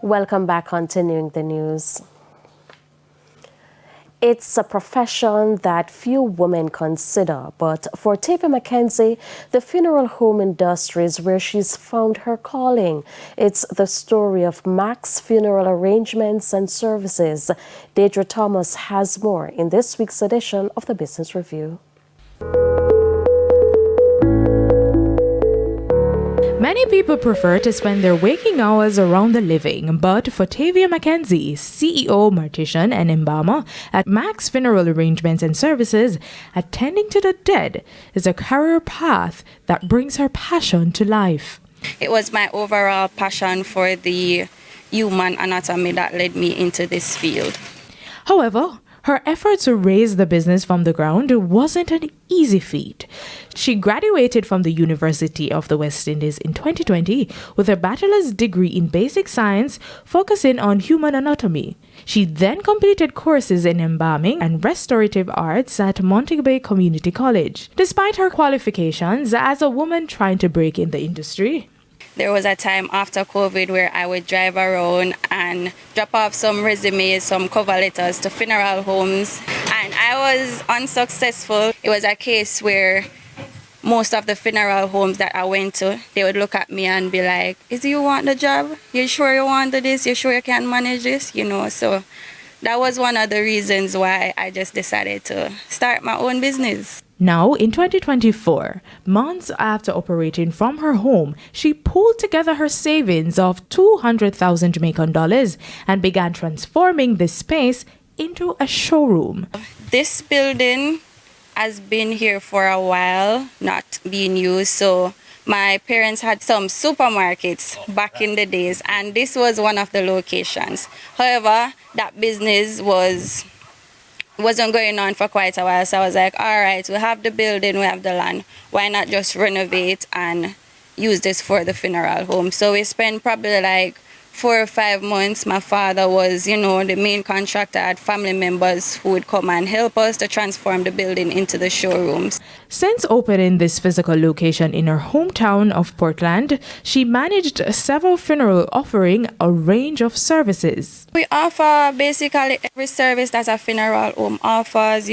Welcome back, continuing the news. It's a profession that few women consider, but for Tavia Mckenzie, the funeral home industry is where she's found her calling. It's the story of Mac's Funeral Arrangements and Services. Deidre Thomas has more in this week's edition of the Business Review. Many people prefer to spend their waking hours around the living, but for Tavia Mckenzie, CEO, mortician, and embalmer at Mac's Funeral Arrangements and Services, attending to the dead is a career path that brings her passion to life. It was my overall passion for the human anatomy that led me into this field. However, her effort to raise the business from the ground wasn't an easy feat. She graduated from the University of the West Indies in 2020 with a bachelor's degree in basic science focusing on human anatomy. She then completed courses in embalming and restorative arts at Montego Bay Community College. Despite her qualifications as a woman trying to break in the industry, there was a time after COVID where I would drive around and drop off some resumes, some cover letters to funeral homes, and I was unsuccessful. It was a case where most of the funeral homes that I went to, they would look at me and be like, "Is you want the job? You sure you want this? You sure you can manage this?" So that was one of the reasons why I just decided to start my own business. Now, in 2024, months after operating from her home, she pulled together her savings of 200,000 Jamaican dollars and began transforming this space into a showroom. This building has been here for a while, not being used. So my parents had some supermarkets back in the days, and this was one of the locations. However, that business wasn't going on for quite a while, so I was like, all right, we have the building, we have the land, why not just renovate and use this for the funeral home? So we spent probably like 4 or 5 months. My father was, the main contractor. I had family members who would come and help us to transform the building into the showrooms. Since opening this physical location in her hometown of Portland, she managed several funerals offering a range of services. We offer basically every service that a funeral home offers,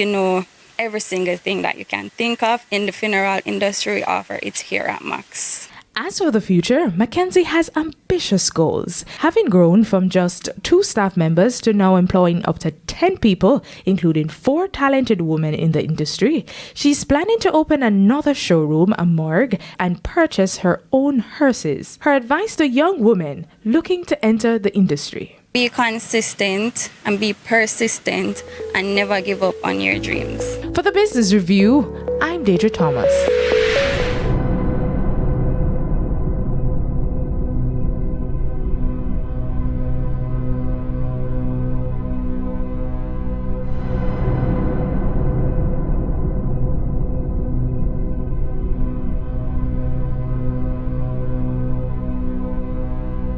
every single thing that you can think of in the funeral industry, we offer it here at Mac's. As for the future, Mckenzie has ambitious goals. Having grown from just 2 staff members to now employing up to 10 people, including 4 talented women in the industry, she's planning to open another showroom, a morgue, and purchase her own hearses. Her advice to young women looking to enter the industry: be consistent and be persistent and never give up on your dreams. For the Business Review, I'm Deidre Thomas.